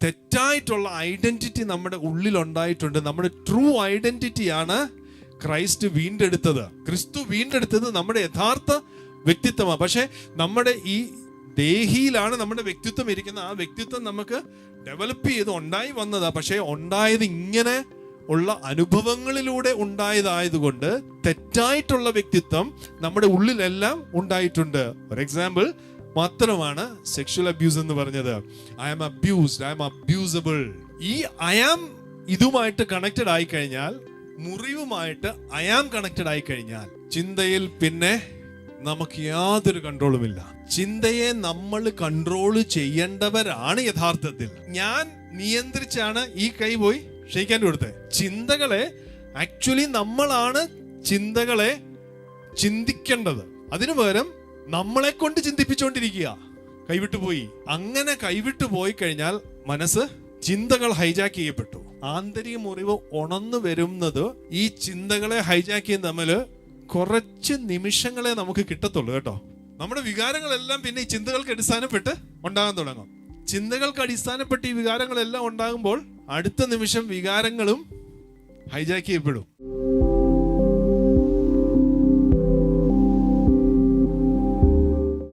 തെറ്റായിട്ടുള്ള ഐഡന്റിറ്റി നമ്മുടെ ഉള്ളിലുണ്ടായിട്ടുണ്ട്. നമ്മുടെ ട്രൂ ഐഡന്റിറ്റിയാണ് ക്രൈസ്റ്റ് വീണ്ടെടുത്തത്. ക്രിസ്തു വീണ്ടെടുത്തത് നമ്മുടെ യഥാർത്ഥ വ്യക്തിത്വമാണ്. പക്ഷെ നമ്മുടെ ഈ ദേഹിയിലാണ് നമ്മുടെ വ്യക്തിത്വം ഇരിക്കുന്നത്. ആ വ്യക്തിത്വം നമുക്ക് ഡെവലപ്പ് ചെയ്ത് ഉണ്ടായി വന്നതാ. പക്ഷെ ഉണ്ടായത് ഇങ്ങനെ ഉള്ള അനുഭവങ്ങളിലൂടെ ഉണ്ടായതായതുകൊണ്ട് തെറ്റായിട്ടുള്ള വ്യക്തിത്വം നമ്മുടെ ഉള്ളിലെല്ലാം ഉണ്ടായിട്ടുണ്ട്. ഫോർ എക്സാമ്പിൾ മാത്രമാണ് സെക്ഷൽ അബ്യൂസ് എന്ന് പറഞ്ഞത്. I am abused, I am abusable. ഈ ഐ ആം ഇതുമായിട്ട് കണക്റ്റഡ് ആയി കഴിഞ്ഞാൽ, മുറിവുമായിട്ട് ഐ ആം കണക്റ്റഡ് ആയി കഴിഞ്ഞാൽ, ചിന്തയിൽ പിന്നെ നമുക്ക് യാതൊരു കൺട്രോളുമില്ല. ചിന്തയെ നമ്മൾ കൺട്രോൾ ചെയ്യേണ്ടവരാണ് യഥാർത്ഥത്തിൽ. ഞാൻ നിയന്ത്രിച്ചാണ് ഈ കൈ പോയി ക്ഷയിക്കാൻ കൊടുത്തത്. ചിന്തകളെ ആക്ച്വലി നമ്മളാണ് ചിന്തകളെ ചിന്തിക്കേണ്ടത്. അതിനു പകരം നമ്മളെ കൊണ്ട് ചിന്തിപ്പിച്ചുകൊണ്ടിരിക്കുക. കൈവിട്ടു പോയി. അങ്ങനെ കൈവിട്ടു പോയി കഴിഞ്ഞാൽ മനസ്സ്, ചിന്തകൾ ഹൈജാക്ക് ചെയ്യപ്പെട്ടു. ആന്തരിക മുറിവ് ഉണർന്നു വരുന്നത് ഈ ചിന്തകളെ ഹൈജാക്ക് ചെയ്യുന്ന തമ്മിൽ കുറച്ച് നിമിഷങ്ങളെ നമുക്ക് കിട്ടത്തുള്ളൂ കേട്ടോ. നമ്മുടെ വികാരങ്ങളെല്ലാം പിന്നെ ഈ ചിന്തകൾക്ക് അടിസ്ഥാനപ്പെട്ട് ഉണ്ടാകാൻ തുടങ്ങും. ചിന്തകൾക്ക് അടിസ്ഥാനപ്പെട്ട് ഈ വികാരങ്ങളെല്ലാം ഉണ്ടാകുമ്പോൾ അടുത്ത നിമിഷം വികാരങ്ങളും ഹൈജാക്ക് ചെയ്യപ്പെടും.